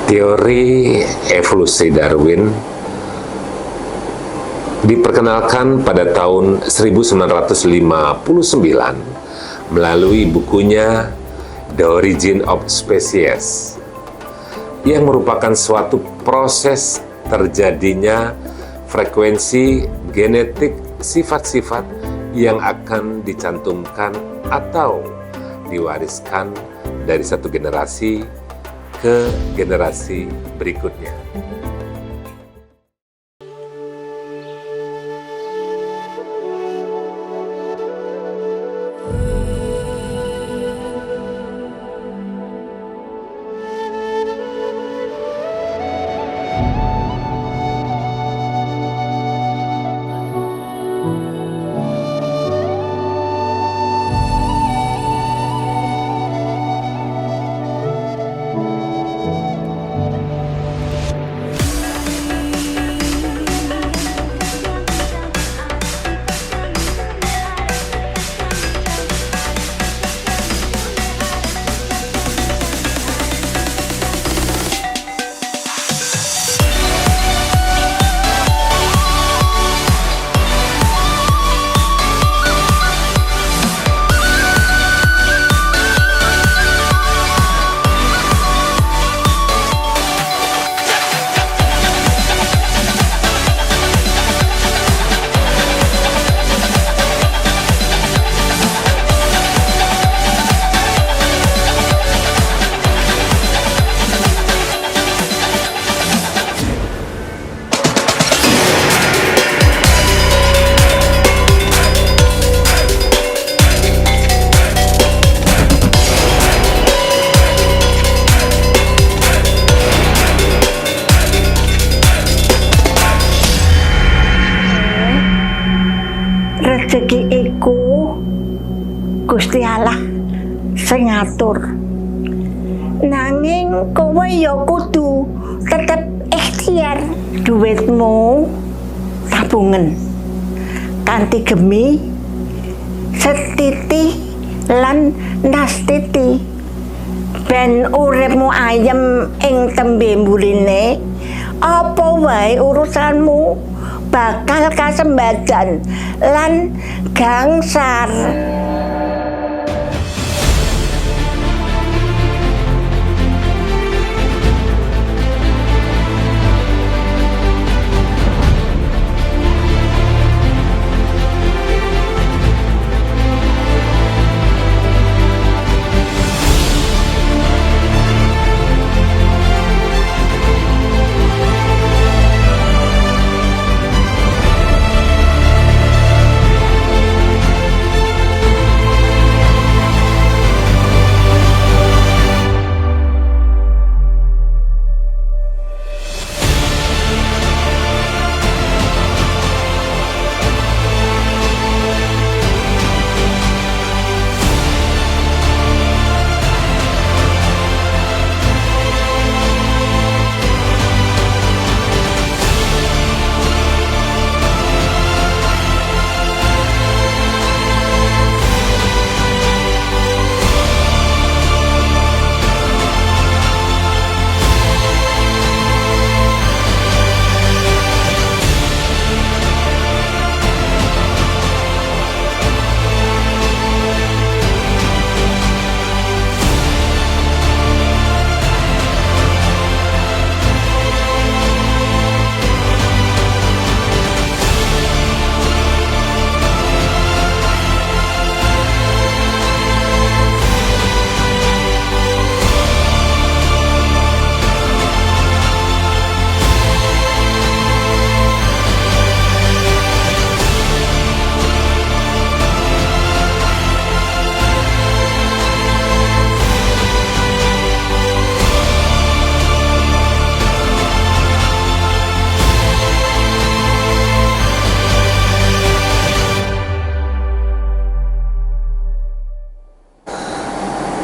Teori evolusi Darwin diperkenalkan pada tahun 1959 melalui bukunya The Origin of Species, yang merupakan suatu proses terjadinya frekuensi genetik sifat-sifat yang akan dicantumkan atau diwariskan dari satu generasi ke generasi berikutnya. Rezeki iku Gusti Allah sing ngatur. Nanging kowe ya kudu tetep ikhtiar. Duitmu tabungan kanthi gemi setiti lan nastiti ben uripmu ayem ing tembe mburine. Apa wae urusanmu bakal kasembadan lan gangsar.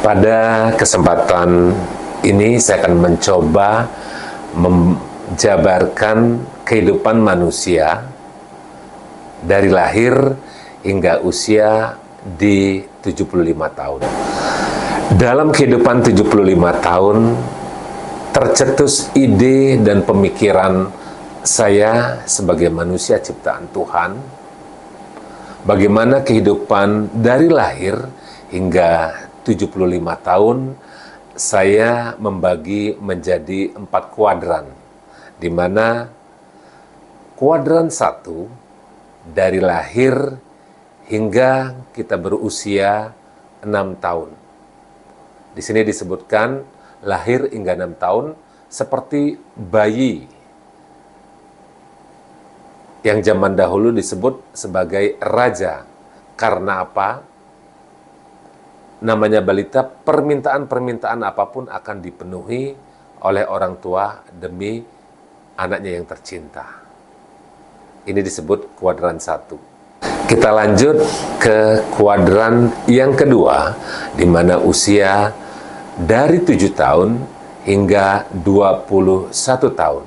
Pada kesempatan ini saya akan mencoba menjabarkan kehidupan manusia dari lahir hingga usia di 75 tahun. Dalam kehidupan 75 tahun tercetus ide dan pemikiran saya sebagai manusia ciptaan Tuhan, bagaimana kehidupan dari lahir hingga 75 tahun saya membagi menjadi 4 kuadran, di mana kuadran 1 dari lahir hingga kita berusia 6 tahun. Di sini disebutkan lahir hingga 6 tahun seperti bayi yang zaman dahulu disebut sebagai raja. Karena apa? Namanya balita, permintaan-permintaan apapun akan dipenuhi oleh orang tua demi anaknya yang tercinta. Ini disebut kuadran 1. Kita lanjut ke kuadran yang kedua, di mana usia dari 7 tahun hingga 21 tahun.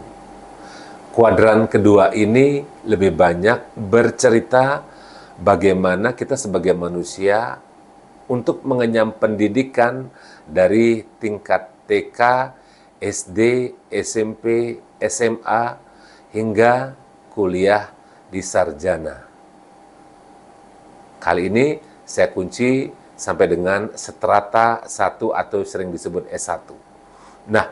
Kuadran kedua ini lebih banyak bercerita bagaimana kita sebagai manusia untuk mengenyam pendidikan dari tingkat TK, SD, SMP, SMA, hingga kuliah di sarjana. Kali ini saya kunci sampai dengan strata 1 atau sering disebut S1. Nah,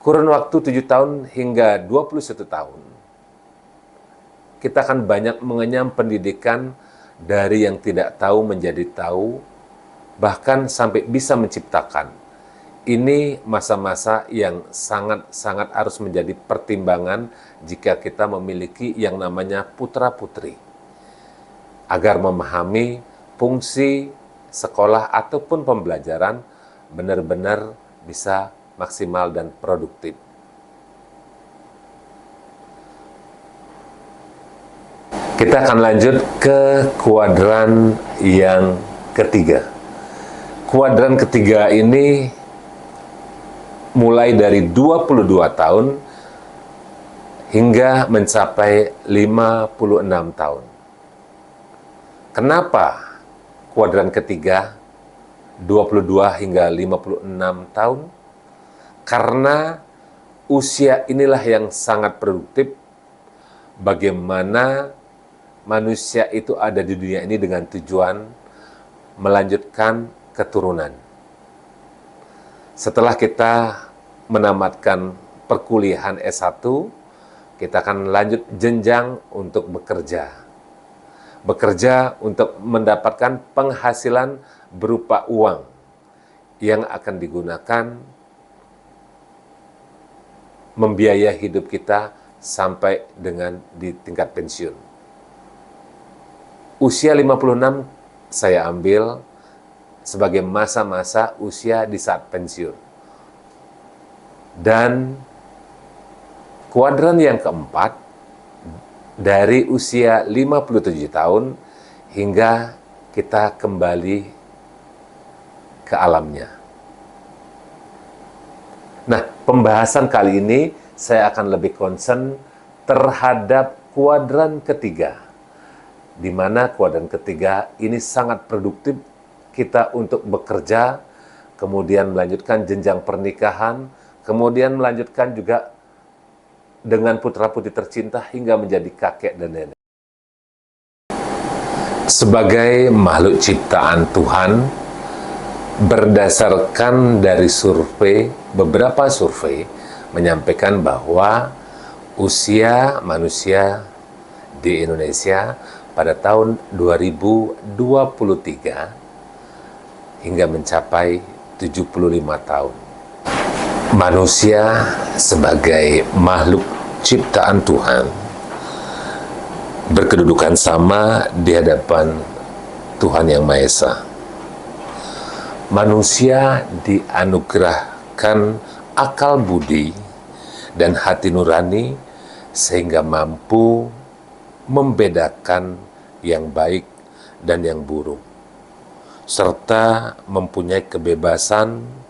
kurun waktu 7 tahun hingga 21 tahun, kita akan banyak mengenyam pendidikan dari yang tidak tahu menjadi tahu, bahkan sampai bisa menciptakan. Ini masa-masa yang sangat-sangat harus menjadi pertimbangan jika kita memiliki yang namanya putra-putri, agar memahami fungsi sekolah ataupun pembelajaran benar-benar bisa maksimal dan produktif. Kita akan lanjut ke kuadran yang ketiga. Kuadran ketiga ini mulai dari 22 tahun hingga mencapai 56 tahun. Kenapa kuadran ketiga 22 hingga 56 tahun? Karena usia inilah yang sangat produktif bagaimana manusia itu ada di dunia ini dengan tujuan melanjutkan keturunan. Setelah kita menamatkan perkuliahan S1, kita akan lanjut jenjang untuk bekerja. Bekerja untuk mendapatkan penghasilan berupa uang yang akan digunakan membiayai hidup kita sampai dengan di tingkat pensiun. Usia 56 saya ambil sebagai masa-masa usia di saat pensiun. Dan kuadran yang keempat, dari usia 57 tahun hingga kita kembali ke alamnya. Nah, pembahasan kali ini saya akan lebih concern terhadap kuadran ketiga, di mana kuadran ketiga ini sangat produktif kita untuk bekerja, kemudian melanjutkan jenjang pernikahan, kemudian melanjutkan juga dengan putra-putri tercinta hingga menjadi kakek dan nenek. Sebagai makhluk ciptaan Tuhan, berdasarkan dari survei, beberapa survei menyampaikan bahwa usia manusia di Indonesia pada tahun 2023 hingga mencapai 75 tahun. Manusia sebagai makhluk ciptaan Tuhan berkedudukan sama di hadapan Tuhan Yang Maha Esa. Manusia dianugerahkan akal budi dan hati nurani sehingga mampu membedakan yang baik dan yang buruk, serta mempunyai kebebasan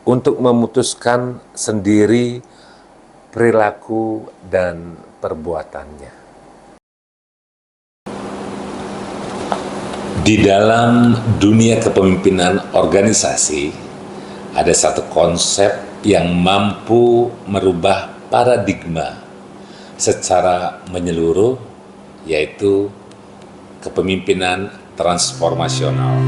untuk memutuskan sendiri perilaku dan perbuatannya. Di dalam dunia kepemimpinan organisasi, ada satu konsep yang mampu merubah paradigma secara menyeluruh, yaitu kepemimpinan transformasional.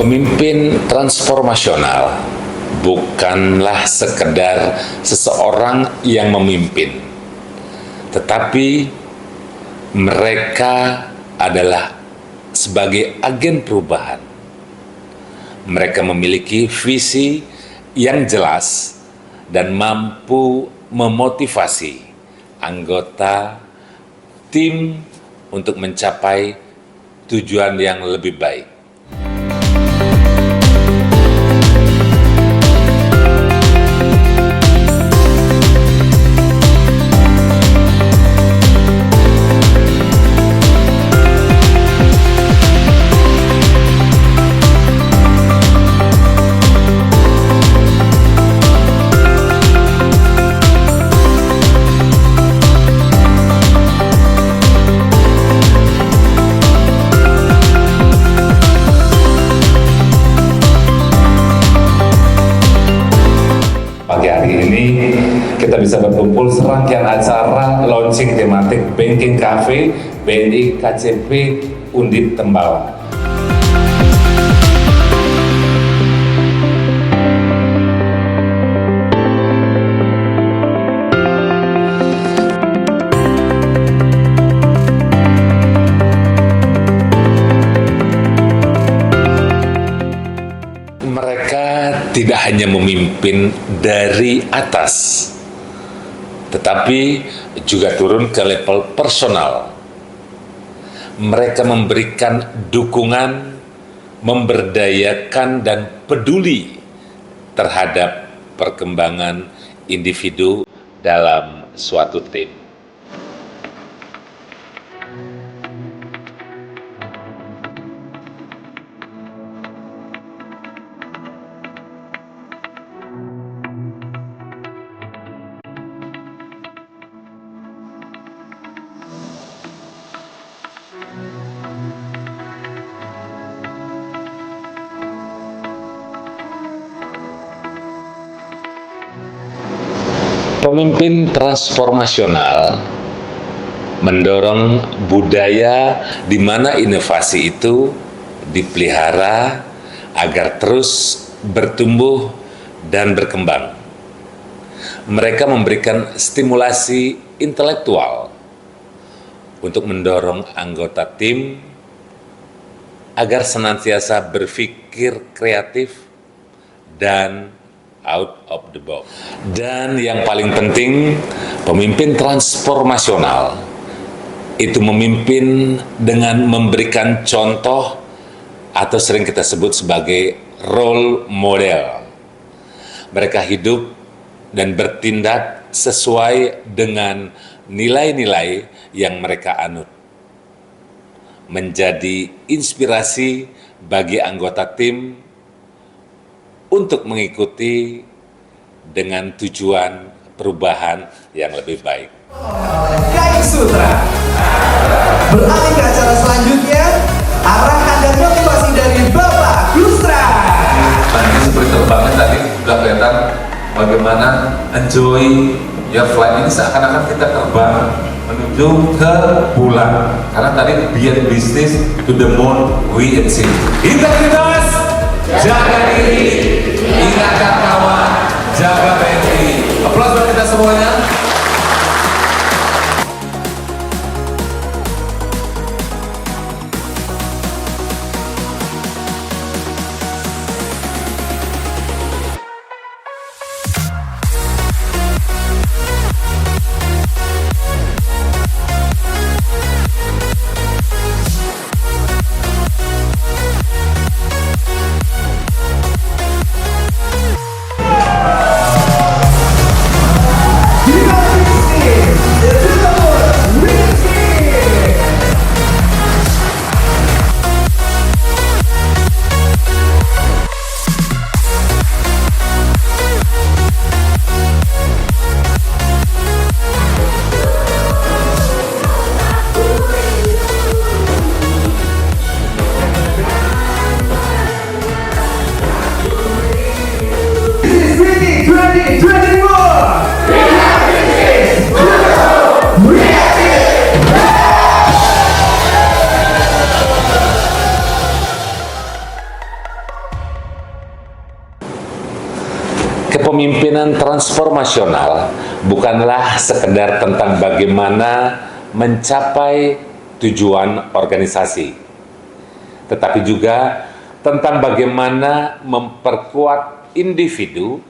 Pemimpin transformasional bukanlah sekedar seseorang yang memimpin, tetapi mereka adalah sebagai agen perubahan. Mereka memiliki visi yang jelas dan mampu memotivasi anggota tim untuk mencapai tujuan yang lebih baik. Pagi hari ini kita bisa berkumpul serangkaian acara launching tematik Banking Cafe BNI KCP Undip Tembalang. Mereka tidak hanya memimpin dari atas, tetapi juga turun ke level personal. Mereka memberikan dukungan, memberdayakan, dan peduli terhadap perkembangan individu dalam suatu tim. Pemimpin transformasional mendorong budaya di mana inovasi itu dipelihara agar terus bertumbuh dan berkembang. Mereka memberikan stimulasi intelektual untuk mendorong anggota tim agar senantiasa berpikir kreatif dan out of the box. Dan yang paling penting, pemimpin transformasional itu memimpin dengan memberikan contoh atau sering kita sebut sebagai role model. Mereka hidup dan bertindak sesuai dengan nilai-nilai yang mereka anut, menjadi inspirasi bagi anggota tim untuk mengikuti dengan tujuan perubahan yang lebih baik. Guys Sutra. Beralih ke acara selanjutnya, arahan dan motivasi dari Bapak Gustra. Tadi seperti terbangnya tadi sudah kelihatan bagaimana enjoy your flight ini seakan-akan kita terbang menuju ke bulan. Karena tadi beyond business to the moon we achieve. Integritas, jaga diri, ingatkan kawan, jaga BNI. Aplaus buat kita semuanya. Kepemimpinan transformasional bukanlah sekedar tentang bagaimana mencapai tujuan organisasi, tetapi juga tentang bagaimana memperkuat individu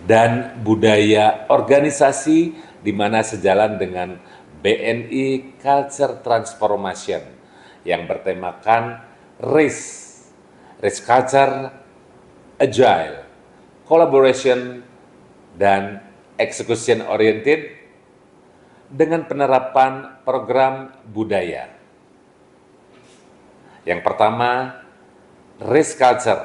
dan budaya organisasi di mana sejalan dengan BNI Culture Transformation yang bertemakan RISE Culture, Agile, Collaboration, dan Execution Oriented dengan penerapan program budaya. Yang pertama, RISE Culture.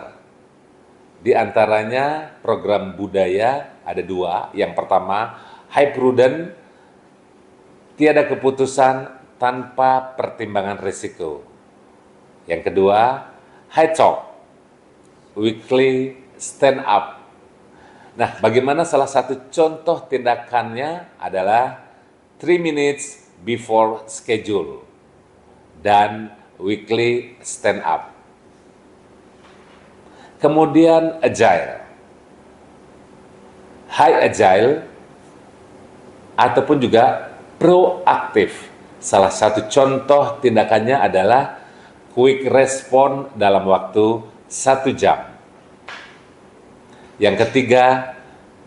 Di antaranya program budaya ada 2. Yang pertama, High Prudent, tiada keputusan tanpa pertimbangan risiko. Yang kedua, High Talk, Weekly Stand Up. Nah, bagaimana salah satu contoh tindakannya adalah 3 minutes before schedule dan weekly stand up. Kemudian agile. High agile ataupun juga proaktif. Salah satu contoh tindakannya adalah quick respon dalam waktu 1 jam. Yang ketiga,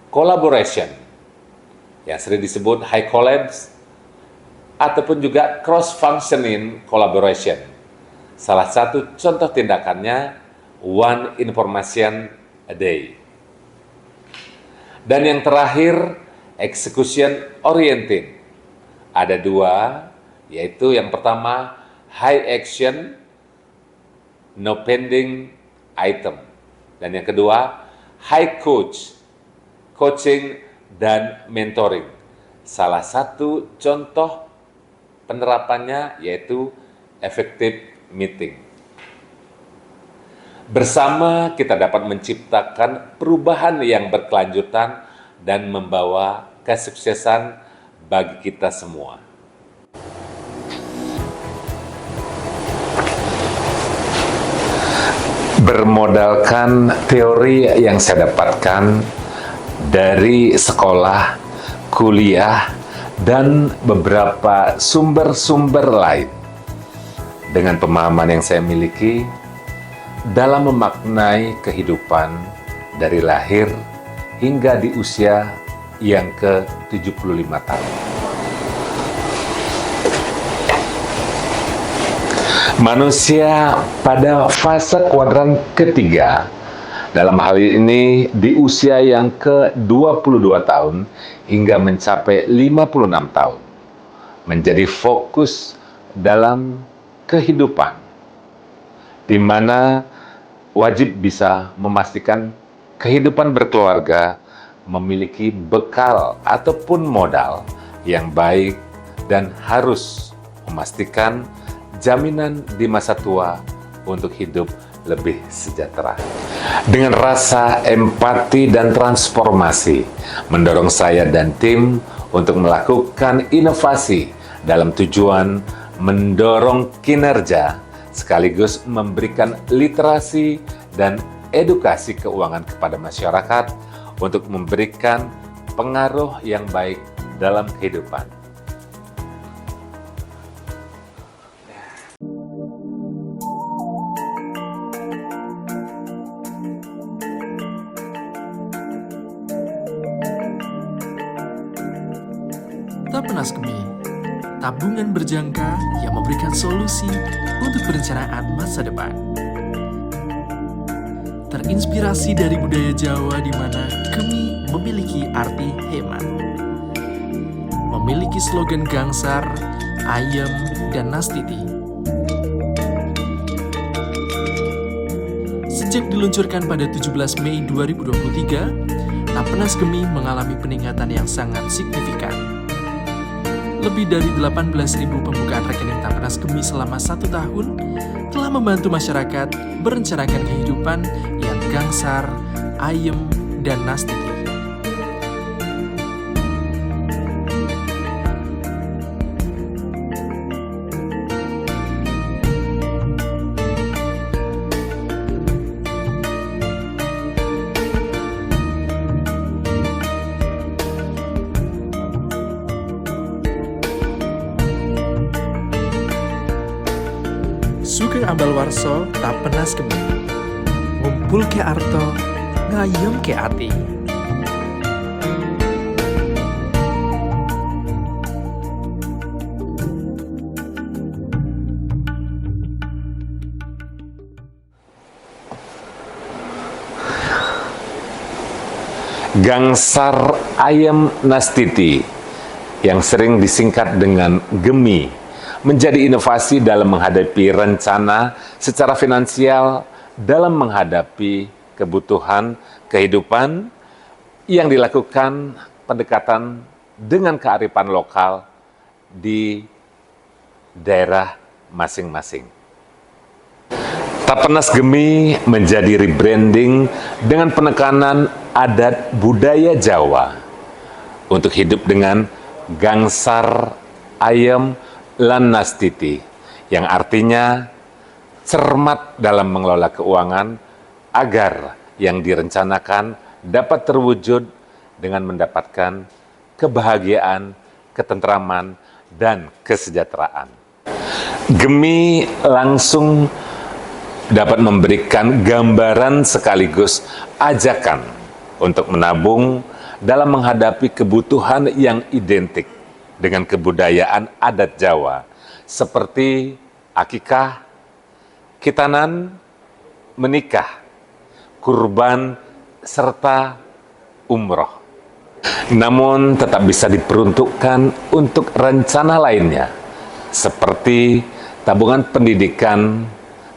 collaboration, yang sering disebut high collabs, ataupun juga cross-functioning collaboration. Salah satu contoh tindakannya, one information a day. Dan yang terakhir, execution oriented. Ada 2, yaitu yang pertama, high action, no pending item. Dan yang kedua, high coaching dan mentoring. Salah satu contoh penerapannya yaitu effective meeting. Bersama kita dapat menciptakan perubahan yang berkelanjutan dan membawa kesuksesan bagi kita semua. Bermodalkan teori yang saya dapatkan dari sekolah, kuliah, dan beberapa sumber-sumber lain. Dengan pemahaman yang saya miliki dalam memaknai kehidupan dari lahir hingga di usia yang ke-75 tahun. Manusia pada fase kuadran ketiga, dalam hal ini di usia yang ke-22 tahun hingga mencapai 56 tahun, menjadi fokus dalam kehidupan, di mana wajib bisa memastikan kehidupan berkeluarga memiliki bekal ataupun modal yang baik dan harus memastikan jaminan di masa tua untuk hidup lebih sejahtera. Dengan rasa empati dan transformasi, mendorong saya dan tim untuk melakukan inovasi dalam tujuan mendorong kinerja, sekaligus memberikan literasi dan edukasi keuangan kepada masyarakat untuk memberikan pengaruh yang baik dalam kehidupan. Tapenas Kemi, tabungan berjangka yang memberikan solusi untuk perencanaan masa depan. Terinspirasi dari budaya Jawa di mana Kemi memiliki arti hemat. Memiliki slogan Gangsar, Ayem, dan Nastiti. Sejak diluncurkan pada 17 Mei 2023, Tapenas Kemi mengalami peningkatan yang sangat signifikan. Lebih dari 18.000 pembukaan rekening Tapenas Kemi selama 1 tahun telah membantu masyarakat merencanakan kehidupan yang gangsar, ayem, dan nastiti. ambal warso tak penas kemi. Ngumpul ke arto, ngayem ke ati. Gangsar ayam Nastiti yang sering disingkat dengan Gemi menjadi inovasi dalam menghadapi rencana secara finansial dalam menghadapi kebutuhan kehidupan yang dilakukan pendekatan dengan kearifan lokal di daerah masing-masing. Tapenas Gemi menjadi rebranding dengan penekanan adat budaya Jawa untuk hidup dengan gangsar ayam lan nastiti, yang artinya cermat dalam mengelola keuangan agar yang direncanakan dapat terwujud dengan mendapatkan kebahagiaan, ketentraman, dan kesejahteraan. Gemi langsung dapat memberikan gambaran sekaligus ajakan untuk menabung dalam menghadapi kebutuhan yang identik dengan kebudayaan adat Jawa seperti akikah, khitanan, menikah, kurban, serta umroh. Namun tetap bisa diperuntukkan untuk rencana lainnya seperti tabungan pendidikan,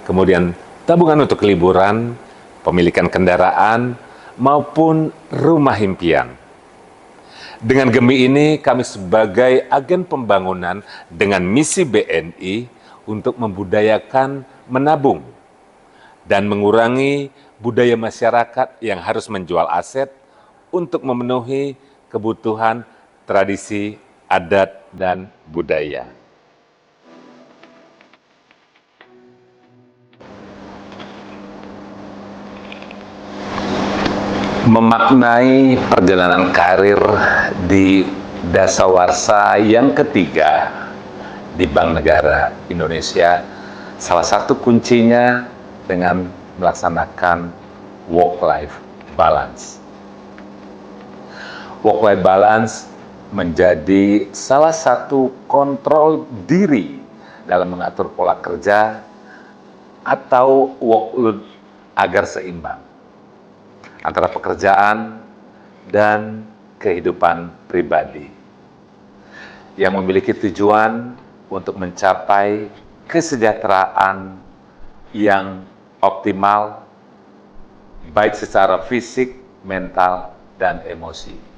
kemudian tabungan untuk liburan, pemilikan kendaraan, maupun rumah impian. Dengan Gemi ini, kami sebagai agen pembangunan dengan misi BNI untuk membudayakan menabung dan mengurangi budaya masyarakat yang harus menjual aset untuk memenuhi kebutuhan tradisi, adat, dan budaya. Memaknai perjalanan karir di dasawarsa yang ketiga di Bank Negara Indonesia, salah satu kuncinya dengan melaksanakan work-life balance. Work-life balance menjadi salah satu kontrol diri dalam mengatur pola kerja atau workload agar seimbang antara pekerjaan dan kehidupan pribadi yang memiliki tujuan untuk mencapai kesejahteraan yang optimal baik secara fisik, mental, dan emosi.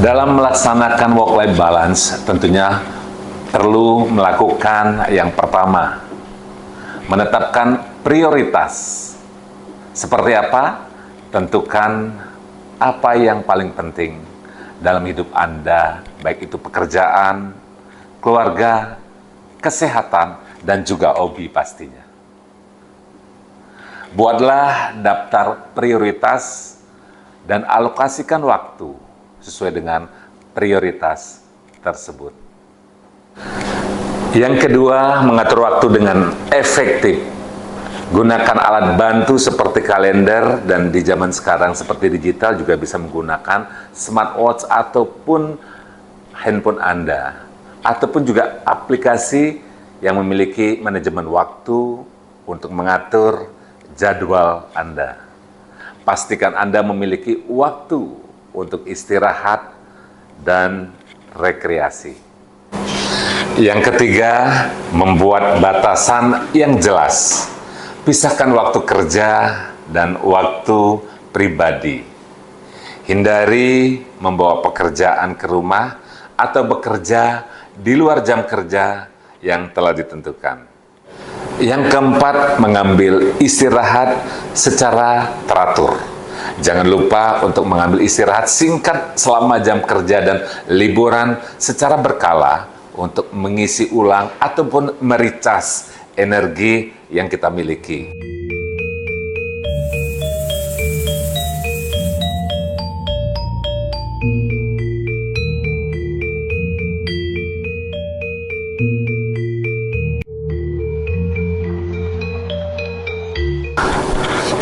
Dalam melaksanakan work-life balance, tentunya perlu melakukan yang pertama, menetapkan prioritas. Seperti apa? Tentukan apa yang paling penting dalam hidup Anda, baik itu pekerjaan, keluarga, kesehatan, dan juga hobi pastinya. Buatlah daftar prioritas dan alokasikan waktu sesuai dengan prioritas tersebut. Yang kedua, mengatur waktu dengan efektif. Gunakan alat bantu seperti kalender, dan di zaman sekarang seperti digital juga bisa menggunakan smartwatch ataupun handphone Anda, ataupun juga aplikasi yang memiliki manajemen waktu untuk mengatur jadwal Anda. Pastikan Anda memiliki waktu untuk istirahat dan rekreasi. Yang ketiga, membuat batasan yang jelas. Pisahkan waktu kerja dan waktu pribadi. Hindari membawa pekerjaan ke rumah atau bekerja di luar jam kerja yang telah ditentukan. Yang keempat, mengambil istirahat secara teratur. Jangan lupa untuk mengambil istirahat singkat selama jam kerja dan liburan secara berkala untuk mengisi ulang ataupun mericas energi yang kita miliki.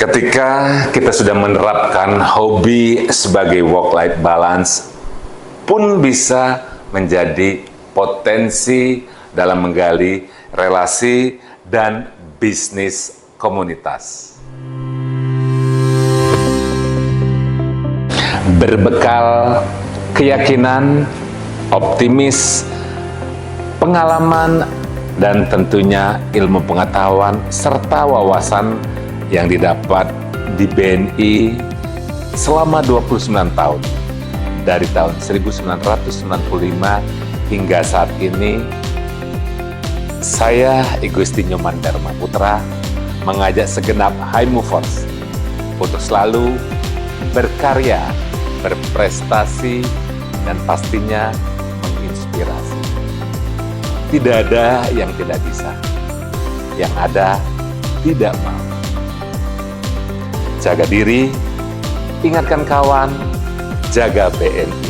Ketika kita sudah menerapkan hobi sebagai work-life balance, pun bisa menjadi potensi dalam menggali relasi dan bisnis komunitas. Berbekal keyakinan, optimis, pengalaman, dan tentunya ilmu pengetahuan serta wawasan yang didapat di BNI selama 29 tahun, dari tahun 1995 hingga saat ini, saya Igusti Nyoman Dharma Putra mengajak segenap high movers untuk selalu berkarya, berprestasi, dan pastinya menginspirasi. Tidak ada yang tidak bisa, yang ada tidak mau. Jaga diri, ingatkan kawan, jaga BNI.